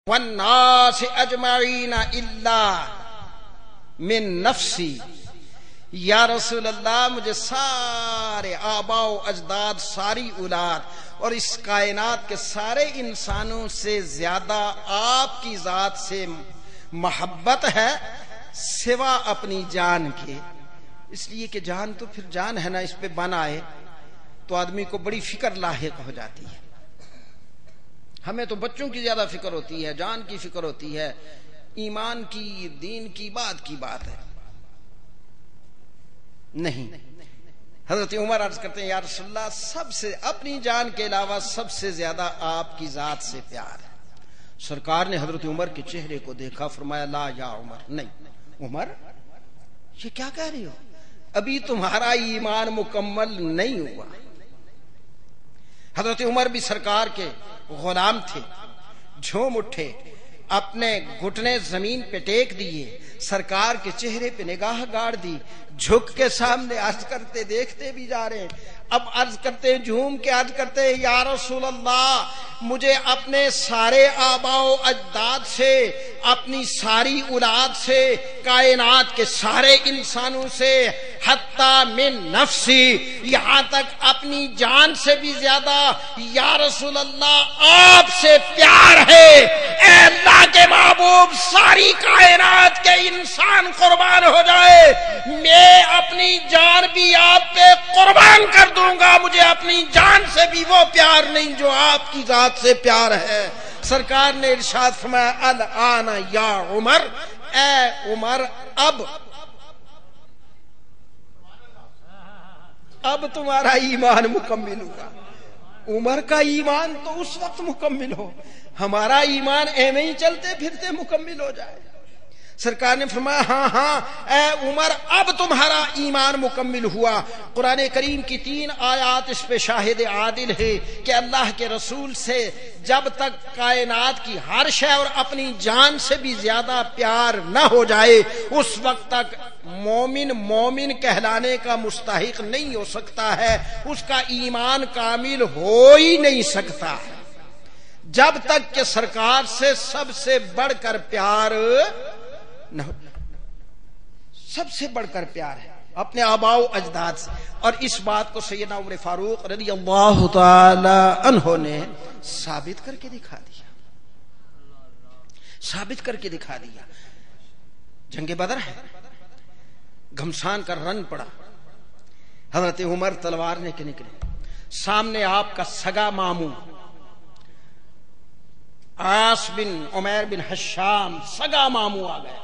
والناس اجمعین الا من نفسی، یا رسول اللہ مجھے سارے آباء و اجداد، ساری اولاد اور اس کائنات کے سارے انسانوں سے زیادہ آپ کی ذات سے محبت ہے سوا اپنی جان کے. اس لیے کہ جان تو پھر جان ہے نا، اس پہ بن آئے تو آدمی کو بڑی فکر لاحق ہو جاتی ہے. ہمیں تو بچوں کی زیادہ فکر ہوتی ہے، جان کی فکر ہوتی ہے، ایمان کی، دین کی بات ہے. نہیں، حضرت عمر عرض کرتے ہیں یا رسول اللہ سب سے اپنی جان کے علاوہ سب سے زیادہ آپ کی ذات سے پیار ہے. سرکار نے حضرت عمر کے چہرے کو دیکھا، فرمایا لا یا عمر، نہیں عمر یہ کیا کہہ رہی ہو، ابھی تمہارا ایمان مکمل نہیں ہوا. حضرت عمر بھی سرکار کے غلام تھے، جھوم اٹھے، اپنے گھٹنے زمین پہ ٹیک دیے، سرکار کے چہرے پہ نگاہ گاڑ دی، جھک کے سامنے عرض کرتے، دیکھتے بھی جا رہے ہیں. اب عرض کرتے، جھوم کے عرض کرتے، یا رسول اللہ مجھے اپنے سارے آباء و اجداد سے، اپنی ساری اولاد سے، کائنات کے سارے انسانوں سے، حتی من نفسی، یہاں تک اپنی جان سے بھی زیادہ یا رسول اللہ آپ سے پیار ہے. اے اللہ کے محبوب، ساری کائنات کے انسان قربان ہو جائے، میں اپنی جان بھی آپ پہ قربان کر دوں گا، مجھے اپنی جان سے بھی وہ پیار نہیں جو آپ کی ذات سے پیار ہے. سرکار نے ارشاد فرمایا الآن یا عمر، اے عمر اب تمہارا ایمان مکمل ہوا. عمر کا ایمان تو اس وقت مکمل ہو، ہمارا ایمان ایویں ہی چلتے پھرتے مکمل ہو جائے. سرکار نے فرمایا ہاں اے عمر اب تمہارا ایمان مکمل ہوا. قرآن کریم کی 3 آیات اس پہ شاہد عادل ہے کہ اللہ کے رسول سے جب تک کائنات کی ہر شے اور اپنی جان سے بھی زیادہ پیار نہ ہو جائے اس وقت تک مومن کہلانے کا مستحق نہیں ہو سکتا ہے، اس کا ایمان کامل ہو ہی نہیں سکتا جب تک کہ سرکار سے سب سے بڑھ کر پیار نہ ہو. سب سے بڑھ کر پیار ہے اپنے آباء و اجداد سے. اور اس بات کو سیدنا عمر فاروق رضی اللہ تعالی عنہ نے ثابت کر کے دکھا دیا. جنگ بدر ہے، گھمسان کا رن پڑا، حضرت عمر تلوار لے کے نکلے، سامنے آپ کا سگا ماموں عاص بن عمیر بن حشام سگا ماموں آ گیا،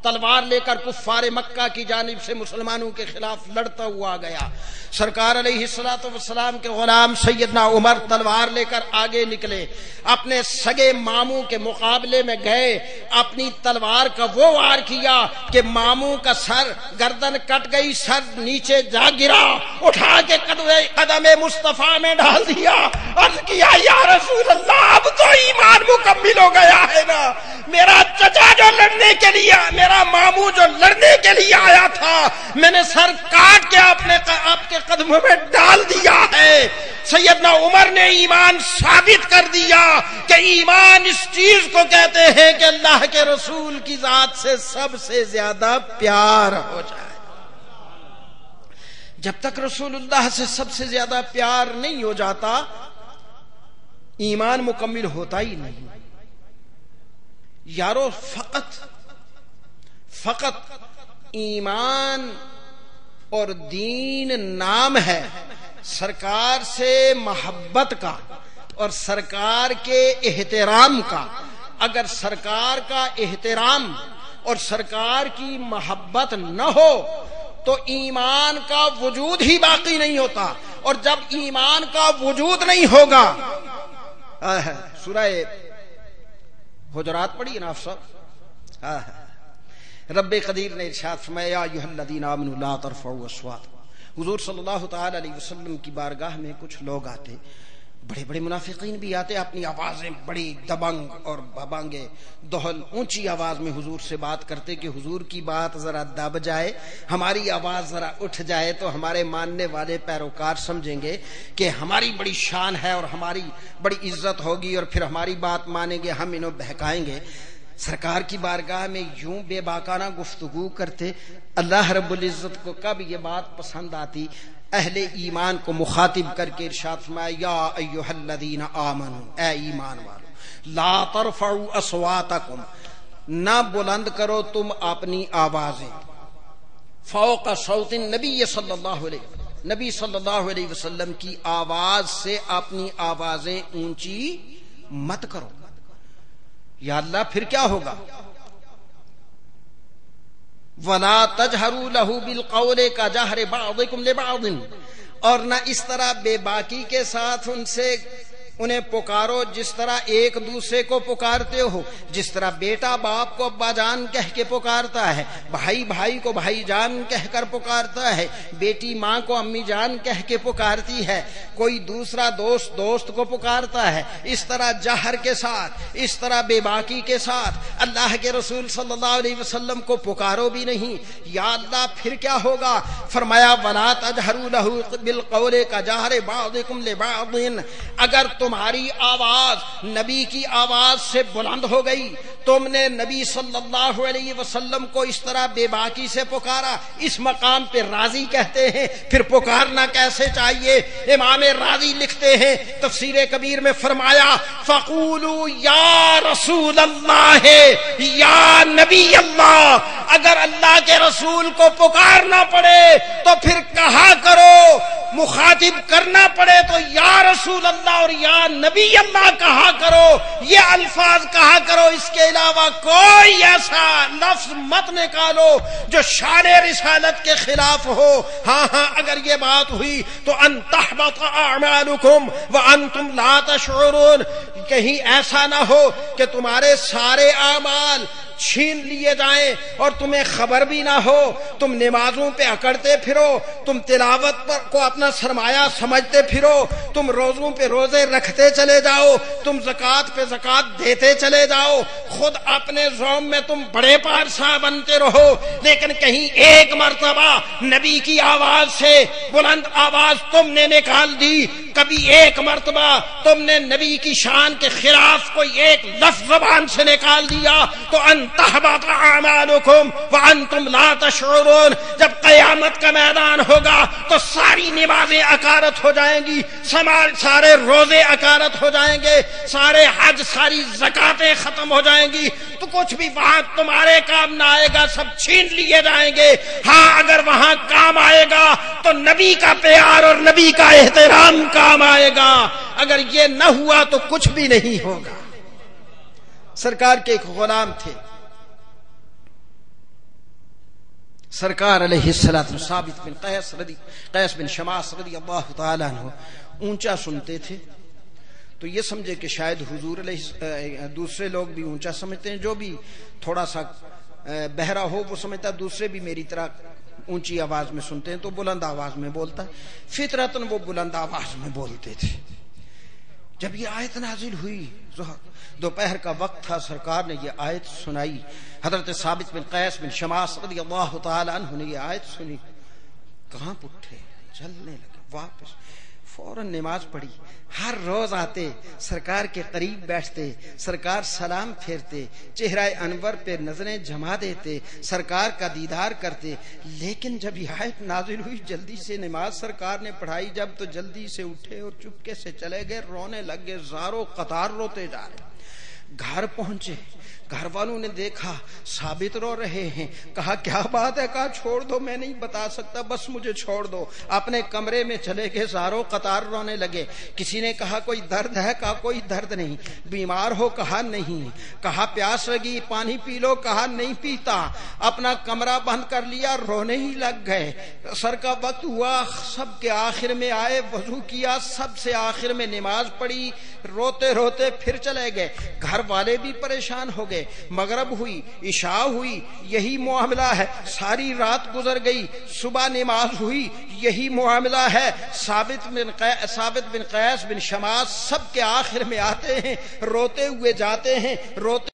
تلوار لے کر کفار مکہ کی جانب سے مسلمانوں کے خلاف لڑتا ہوا گیا. سرکار علیہ الصلوۃ والسلام کے غلام سیدنا عمر تلوار لے کر آگے نکلے، اپنے سگے ماموں کے مقابلے میں گئے، اپنی تلوار کا وہ وار کیا کہ ماموں کا سر گردن کٹ گئی، سر نیچے جا گرا، اٹھا کے قدم مصطفیٰ میں ڈال دیا، عرض کیا یا رسول اللہ اب تو ایمان مکمل ہو گیا ہے نا، میرا چچا جو لڑنے کے لیے، میرا ماموں جو لڑنے کے لیے آیا تھا، میں نے سر کاٹ کے آپ کے قدموں میں ڈال دیا ہے. سیدنا عمر نے ایمان ثابت کر دیا کہ ایمان اس چیز کو کہتے ہیں کہ اللہ کے رسول کی ذات سے سب سے زیادہ پیار ہو جائے. جب تک رسول اللہ سے سب سے زیادہ پیار نہیں ہو جاتا ایمان مکمل ہوتا ہی نہیں. یارو فقط ایمان اور دین نام ہے، سرکار سے محبت کا اور سرکار کے احترام کا. اگر سرکار کا احترام اور سرکار کی محبت نہ ہو تو ایمان کا وجود ہی باقی نہیں ہوتا، اور جب ایمان کا وجود نہیں ہوگا، سورہ حجرات پڑھی نا آپ سب، رب قدیر نے ارشاد فرمایا یا ایھا الذین آمنوا لا ترفعوا اصواتکم. حضور صلی اللہ تعالی علیہ وسلم کی بارگاہ میں کچھ لوگ آتے، بڑے بڑے منافقین بھی آتے، اپنی آوازیں بڑی دبنگ اور ببانگے دہل اونچی آواز میں حضور سے بات کرتے کہ حضور کی بات ذرا دب جائے، ہماری آواز ذرا اٹھ جائے تو ہمارے ماننے والے پیروکار سمجھیں گے کہ ہماری بڑی شان ہے اور ہماری بڑی عزت ہوگی اور پھر ہماری بات مانیں گے، ہم انہیں بہکائیں گے۔ سرکار کی بارگاہ میں یوں بے باکانہ گفتگو کرتے۔ اللہ رب العزت کو کب یہ بات پسند آتی؟ اہل ایمان کو مخاطب کر کے ارشاد فرمایا، یا ایھا الذین آمنوا، اے ایمان والو، لا ترفعوا اصواتکم، نہ بلند کرو تم اپنی آوازیں، فوق صوت النبی صلی اللہ علیہ وسلم کی آواز سے اپنی آوازیں اونچی مت کرو۔ یا اللہ پھر کیا ہوگا؟ وَلَا تَجْهَرُوا لَهُ بِالْقَوْلِ كَجَهْرِ بَعْضِكُمْ لِبَعْضٍ، اور نہ اس طرح بے باکی کے ساتھ انہیں پکارو جس طرح ایک دوسرے کو پکارتے ہو، جس طرح بیٹا باپ کو ابا جان کہہ کے پکارتا ہے، بھائی بھائی کو بھائی جان کہہ کر پکارتا ہے، بیٹی ماں کو امی جان کہہ کے پکارتی ہے، کوئی دوسرا دوست دوست کو پکارتا ہے، اس طرح جہر کے ساتھ، اس طرح بے باکی کے ساتھ اللہ کے رسول صلی اللہ علیہ وسلم کو پکارو بھی نہیں۔ یا اللہ پھر کیا ہوگا؟ فرمایا وَلَا تَجْهَرُوا لَهُ بِالْقَوْلِ كَجَهْرِ بَعْضِكُمْ لِبَعْضٍ، اگر تمہاری آواز نبی کی آواز سے بلند ہو گئی، تم نے نبی صلی اللہ علیہ وسلم کو اس طرح بے باکی سے پکارا، اس مقام پہ راضی کہتے ہیں، پھر پکارنا کیسے چاہیے؟ امام راضی لکھتے ہیں تفسیر کبیر میں، فرمایا فَقُولُوا یا رسول اللہ، یا نبی اللہ، اگر اللہ کے رسول کو پکارنا پڑے تو پھر کہا کرو، مخاطب کرنا پڑے تو یا رسول اللہ اور یا نبی اللہ کہا کرو، یہ الفاظ کہا کرو، اس کے علاوہ کوئی ایسا لفظ مت نکالو جو شان رسالت کے خلاف ہو۔ ہاں اگر یہ بات ہوئی تو ان تحبط اعمالکم وانتم لا تشعرون، کہیں ایسا نہ ہو کہ تمہارے سارے اعمال چھین لیے جائیں اور تمہیں خبر بھی نہ ہو، تم نمازوں پہ اکڑتے پھرو، تم تلاوت پر کو اپنا سرمایہ سمجھتے پھرو، تم روزوں پہ روزے رکھتے چلے جاؤ، تم زکوٰۃ پہ زکوٰۃ دیتے چلے جاؤ، خود اپنے زوم میں تم بڑے پادشاہ بنتے رہو، لیکن کہیں ایک مرتبہ نبی کی آواز سے بلند آواز تم نے نکال دی، کبھی ایک مرتبہ تم نے نبی کی شان کے خلاف کوئی ایک لفظ زبان سے نکال دیا تو ان تحبط اعمالکم وانتم لا تشعرون، جب قیامت کا میدان ہوگا تو ساری نمازیں اکارت ہو جائیں گی، سارے روزے اکارت ہو جائیں گے، سارے حج ساری زکاتیں ختم ہو جائیں گی، تو کچھ بھی وہاں تمہارے کام نہ آئے گا، سب چھین لیے جائیں گے۔ ہاں اگر وہاں کام آئے گا تو نبی کا پیار اور نبی کا احترام کام آئے گا، اگر یہ نہ ہوا تو کچھ بھی نہیں ہوگا۔ سرکار کے ایک غلام تھے، سرکار علیہ الصلوۃ ثابت بن قیس بن شماس رضی اللہ تعالیٰ عنہ اونچا سنتے تھے، تو یہ سمجھے کہ شاید حضور علیہ، دوسرے لوگ بھی اونچا سمجھتے ہیں، جو بھی تھوڑا سا بہرا ہو وہ سمجھتا دوسرے بھی میری طرح اونچی آواز میں سنتے ہیں تو بلند آواز میں بولتا، فطرتاً وہ بلند آواز میں بولتے تھے۔ جب یہ آیت نازل ہوئی، دوپہر کا وقت تھا، سرکار نے یہ آیت سنائی، حضرت ثابت بن قیس بن شماس رضی اللہ تعالی عنہ نے یہ آیت سنی، کہاں اٹھے، چلنے لگے، واپس فوراً نماز پڑھی۔ ہر روز آتے، سرکار کے قریب بیٹھتے، سرکار سلام پھیرتے، چہرہ انور پہ نظریں جما دیتے، سرکار کا دیدار کرتے، لیکن جب یہ آیت نازل ہوئی جلدی سے نماز سرکار نے پڑھائی، جب تو جلدی سے اٹھے اور چپکے سے چلے گئے، رونے لگ گئے، زاروں قطار روتے جا رہے۔ گھر پہنچے، گھر والوں نے دیکھا ثابت رو رہے ہیں، کہا کیا بات ہے؟ کہا چھوڑ دو، میں نہیں بتا سکتا، بس مجھے چھوڑ دو۔ اپنے کمرے میں چلے گئے، زاروں قطار رونے لگے۔ کسی نے کہا کوئی درد ہے؟ کہا کوئی درد نہیں۔ بیمار ہو؟ کہا نہیں۔ کہا پیاس لگی، پانی پی لو؟ کہا نہیں پیتا۔ اپنا کمرہ بند کر لیا، رونے ہی لگ گئے۔ عصر کا وقت ہوا، سب کے آخر میں آئے، وضو کیا، سب سے آخر میں نماز پڑھی، روتے روتے پھر چلے گئے۔ گھر والے بھی پریشان ہو گئے. مغرب ہوئی، عشاء ہوئی، یہی معاملہ ہے. ساری رات گزر گئی، صبح نماز ہوئی، یہی معاملہ ہے. ثابت بن قیس بن شماس سب کے آخر میں آتے ہیں، روتے ہوئے جاتے ہیں. روتے